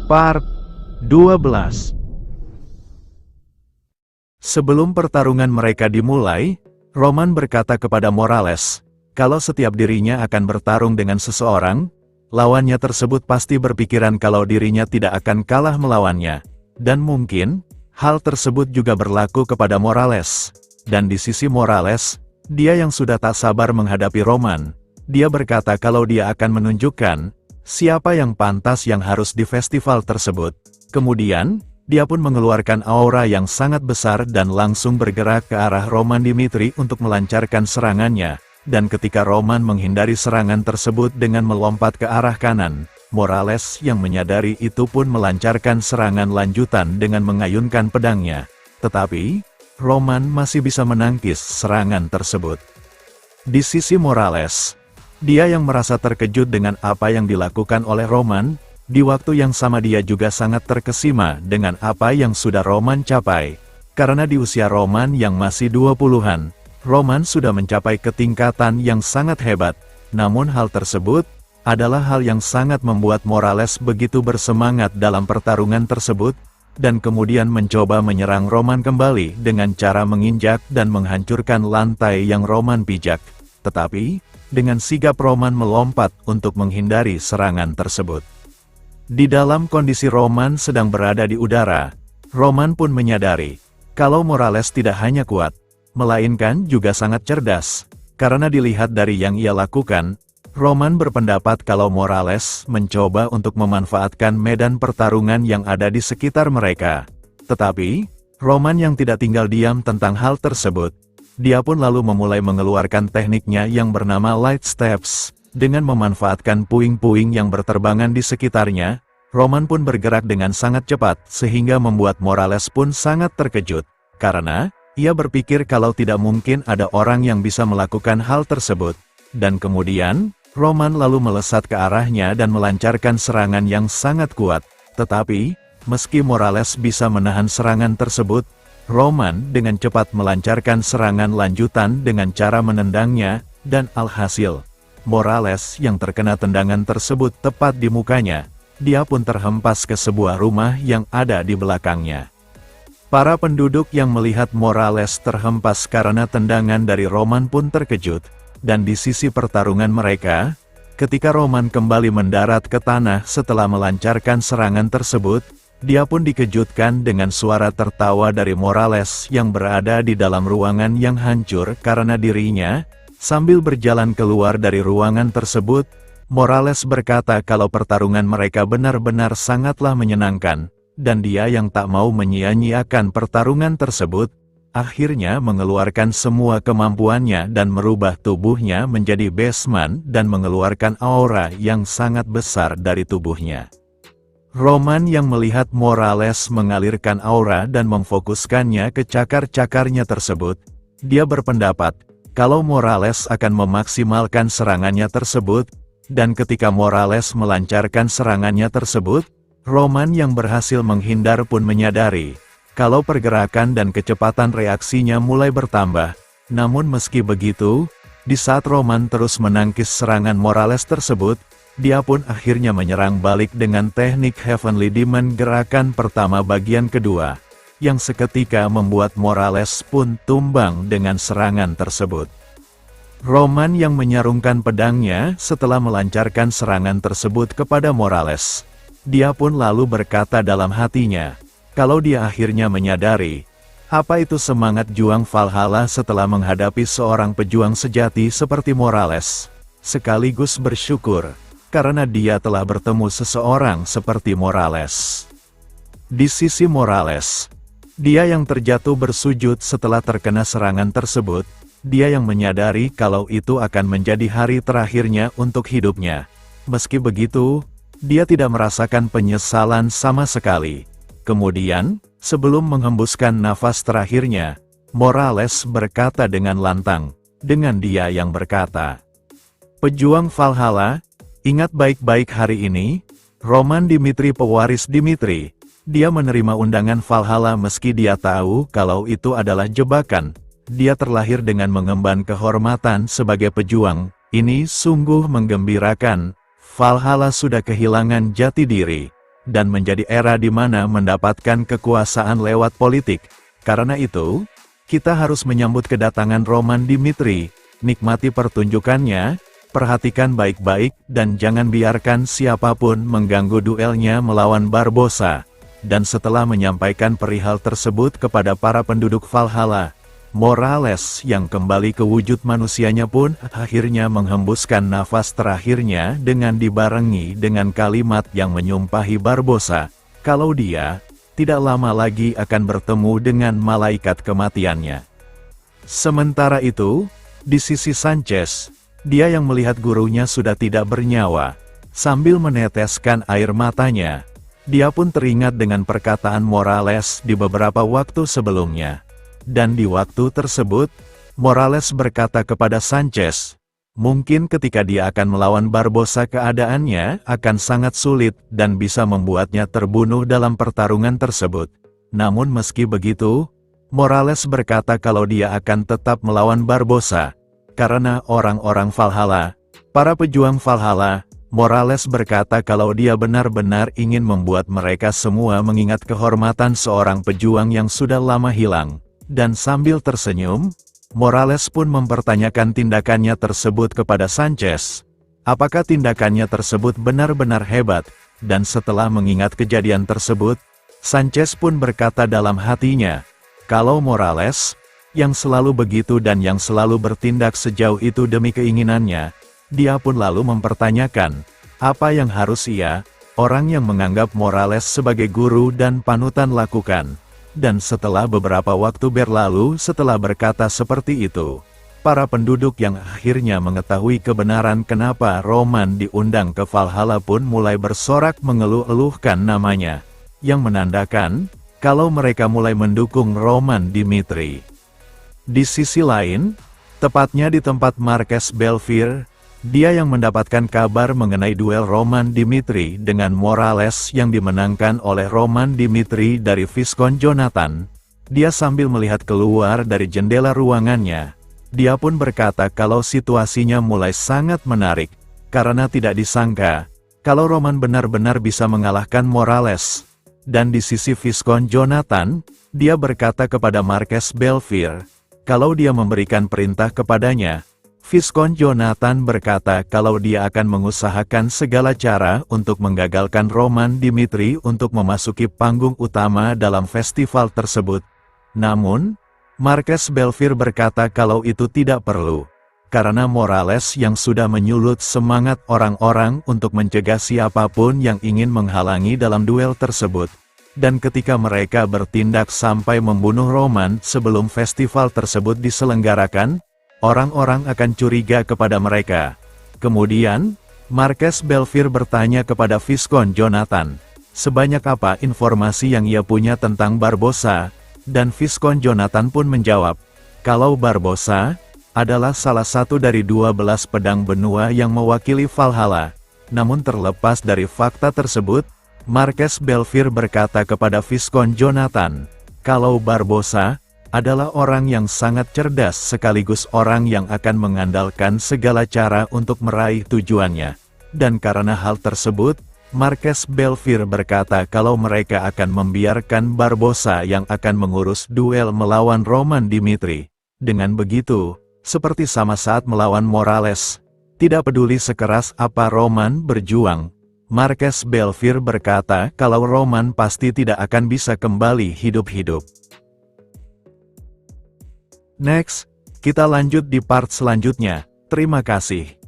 Part 12. Sebelum pertarungan mereka dimulai, Roman berkata kepada Morales, kalau setiap dirinya akan bertarung dengan seseorang, lawannya tersebut pasti berpikiran kalau dirinya tidak akan kalah melawannya. Dan mungkin, hal tersebut juga berlaku kepada Morales. Dan di sisi Morales, dia yang sudah tak sabar menghadapi Roman. Dia berkata kalau dia akan menunjukkan siapa yang pantas yang harus di festival tersebut. Kemudian, dia pun mengeluarkan aura yang sangat besar dan langsung bergerak ke arah Roman Dimitri untuk melancarkan serangannya. Dan ketika Roman menghindari serangan tersebut dengan melompat ke arah kanan, Morales yang menyadari itu pun melancarkan serangan lanjutan dengan mengayunkan pedangnya. Tetapi, Roman masih bisa menangkis serangan tersebut. Di sisi Morales, dia yang merasa terkejut dengan apa yang dilakukan oleh Roman, di waktu yang sama dia juga sangat terkesima dengan apa yang sudah Roman capai. Karena di usia Roman yang masih 20-an, Roman sudah mencapai ketingkatan yang sangat hebat. Namun hal tersebut adalah hal yang sangat membuat Morales begitu bersemangat dalam pertarungan tersebut, dan kemudian mencoba menyerang Roman kembali dengan cara menginjak dan menghancurkan lantai yang Roman pijak. Tetapi, dengan sigap Roman melompat untuk menghindari serangan tersebut. Di dalam kondisi Roman sedang berada di udara, Roman pun menyadari kalau Morales tidak hanya kuat, melainkan juga sangat cerdas. Karena dilihat dari yang ia lakukan, Roman berpendapat kalau Morales mencoba untuk memanfaatkan medan pertarungan yang ada di sekitar mereka. Tetapi, Roman yang tidak tinggal diam tentang hal tersebut, dia pun lalu memulai mengeluarkan tekniknya yang bernama Light Steps. Dengan memanfaatkan puing-puing yang berterbangan di sekitarnya, Roman pun bergerak dengan sangat cepat sehingga membuat Morales pun sangat terkejut. Karena, ia berpikir kalau tidak mungkin ada orang yang bisa melakukan hal tersebut. Dan kemudian, Roman lalu melesat ke arahnya dan melancarkan serangan yang sangat kuat. Tetapi, meski Morales bisa menahan serangan tersebut, Roman dengan cepat melancarkan serangan lanjutan dengan cara menendangnya, dan alhasil, Morales yang terkena tendangan tersebut tepat di mukanya, dia pun terhempas ke sebuah rumah yang ada di belakangnya. Para penduduk yang melihat Morales terhempas karena tendangan dari Roman pun terkejut, dan di sisi pertarungan mereka, ketika Roman kembali mendarat ke tanah setelah melancarkan serangan tersebut, dia pun dikejutkan dengan suara tertawa dari Morales yang berada di dalam ruangan yang hancur karena dirinya. Sambil berjalan keluar dari ruangan tersebut, Morales berkata kalau pertarungan mereka benar-benar sangatlah menyenangkan, dan dia yang tak mau menyia-nyiakan pertarungan tersebut, akhirnya mengeluarkan semua kemampuannya dan merubah tubuhnya menjadi Beastman dan mengeluarkan aura yang sangat besar dari tubuhnya. Roman yang melihat Morales mengalirkan aura dan memfokuskannya ke cakar-cakarnya tersebut, dia berpendapat kalau Morales akan memaksimalkan serangannya tersebut, dan ketika Morales melancarkan serangannya tersebut, Roman yang berhasil menghindar pun menyadari kalau pergerakan dan kecepatan reaksinya mulai bertambah. Namun meski begitu, di saat Roman terus menangkis serangan Morales tersebut, dia pun akhirnya menyerang balik dengan teknik Heavenly Demon gerakan pertama bagian kedua, yang seketika membuat Morales pun tumbang dengan serangan tersebut. Roman yang menyarungkan pedangnya setelah melancarkan serangan tersebut kepada Morales. Dia pun lalu berkata dalam hatinya, kalau dia akhirnya menyadari, apa itu semangat juang Valhalla setelah menghadapi seorang pejuang sejati seperti Morales, sekaligus bersyukur karena dia telah bertemu seseorang seperti Morales. Di sisi Morales, dia yang terjatuh bersujud setelah terkena serangan tersebut, dia yang menyadari kalau itu akan menjadi hari terakhirnya untuk hidupnya. Meski begitu, dia tidak merasakan penyesalan sama sekali. Kemudian, sebelum menghembuskan nafas terakhirnya, Morales berkata dengan lantang, dengan dia yang berkata, "Pejuang Valhalla, ingat baik-baik hari ini, Roman Dimitri pewaris Dimitri, dia menerima undangan Valhalla meski dia tahu kalau itu adalah jebakan. Dia terlahir dengan mengemban kehormatan sebagai pejuang, ini sungguh menggembirakan. Valhalla sudah kehilangan jati diri. dan menjadi era di mana mendapatkan kekuasaan lewat politik. Karena itu, kita harus menyambut kedatangan Roman Dimitri, nikmati pertunjukannya, perhatikan baik-baik dan jangan biarkan siapapun mengganggu duelnya melawan Barbossa. Dan setelah menyampaikan perihal tersebut kepada para penduduk Valhalla, Morales yang kembali ke wujud manusianya pun akhirnya menghembuskan nafas terakhirnya dengan dibarengi dengan kalimat yang menyumpahi Barbossa, kalau dia tidak lama lagi akan bertemu dengan malaikat kematiannya. Sementara itu, di sisi Sanchez, dia yang melihat gurunya sudah tidak bernyawa, sambil meneteskan air matanya, dia pun teringat dengan perkataan Morales di beberapa waktu sebelumnya. Dan di waktu tersebut, Morales berkata kepada Sanchez, mungkin ketika dia akan melawan Barbossa keadaannya akan sangat sulit dan bisa membuatnya terbunuh dalam pertarungan tersebut. Namun meski begitu, Morales berkata kalau dia akan tetap melawan Barbossa. Karena orang-orang Valhalla, para pejuang Valhalla, Morales berkata kalau dia benar-benar ingin membuat mereka semua mengingat kehormatan seorang pejuang yang sudah lama hilang. Dan sambil tersenyum, Morales pun mempertanyakan tindakannya tersebut kepada Sanchez. Apakah tindakannya tersebut benar-benar hebat? Dan setelah mengingat kejadian tersebut, Sanchez pun berkata dalam hatinya, kalau Morales, yang selalu begitu dan yang selalu bertindak sejauh itu demi keinginannya, dia pun lalu mempertanyakan, apa yang harus ia, orang yang menganggap Morales sebagai guru dan panutan lakukan. Dan setelah beberapa waktu berlalu setelah berkata seperti itu, para penduduk yang akhirnya mengetahui kebenaran kenapa Roman diundang ke Valhalla pun mulai bersorak mengeluh-eluhkan namanya, yang menandakan, kalau mereka mulai mendukung Roman Dimitri. Di sisi lain, tepatnya di tempat Marques Belfier, dia yang mendapatkan kabar mengenai duel Roman Dimitri dengan Morales yang dimenangkan oleh Roman Dimitri dari Viscount Jonathan. Dia sambil melihat keluar dari jendela ruangannya. Dia pun berkata kalau situasinya mulai sangat menarik, karena tidak disangka, kalau Roman benar-benar bisa mengalahkan Morales. Dan di sisi Viscount Jonathan, dia berkata kepada Marques Belfier, kalau dia memberikan perintah kepadanya, Viscount Jonathan berkata kalau dia akan mengusahakan segala cara untuk menggagalkan Roman Dimitri untuk memasuki panggung utama dalam festival tersebut. Namun, Marques Belfier berkata kalau itu tidak perlu, karena Morales yang sudah menyulut semangat orang-orang untuk mencegah siapapun yang ingin menghalangi dalam duel tersebut. Dan ketika mereka bertindak sampai membunuh Roman sebelum festival tersebut diselenggarakan, orang-orang akan curiga kepada mereka. Kemudian, Marques Belfier bertanya kepada Viscount Jonathan, sebanyak apa informasi yang ia punya tentang Barbossa, dan Viscount Jonathan pun menjawab, kalau Barbossa adalah salah satu dari 12 pedang benua yang mewakili Valhalla. Namun terlepas dari fakta tersebut, Marques Belfier berkata kepada Viscount Jonathan, kalau Barbossa adalah orang yang sangat cerdas sekaligus orang yang akan mengandalkan segala cara untuk meraih tujuannya. Dan karena hal tersebut, Marques Belfier berkata kalau mereka akan membiarkan Barbossa yang akan mengurus duel melawan Roman Dimitri. Dengan begitu, seperti sama saat melawan Morales, tidak peduli sekeras apa Roman berjuang, Marques Belfier berkata kalau Roman pasti tidak akan bisa kembali hidup-hidup. Next, kita lanjut di part selanjutnya. Terima kasih.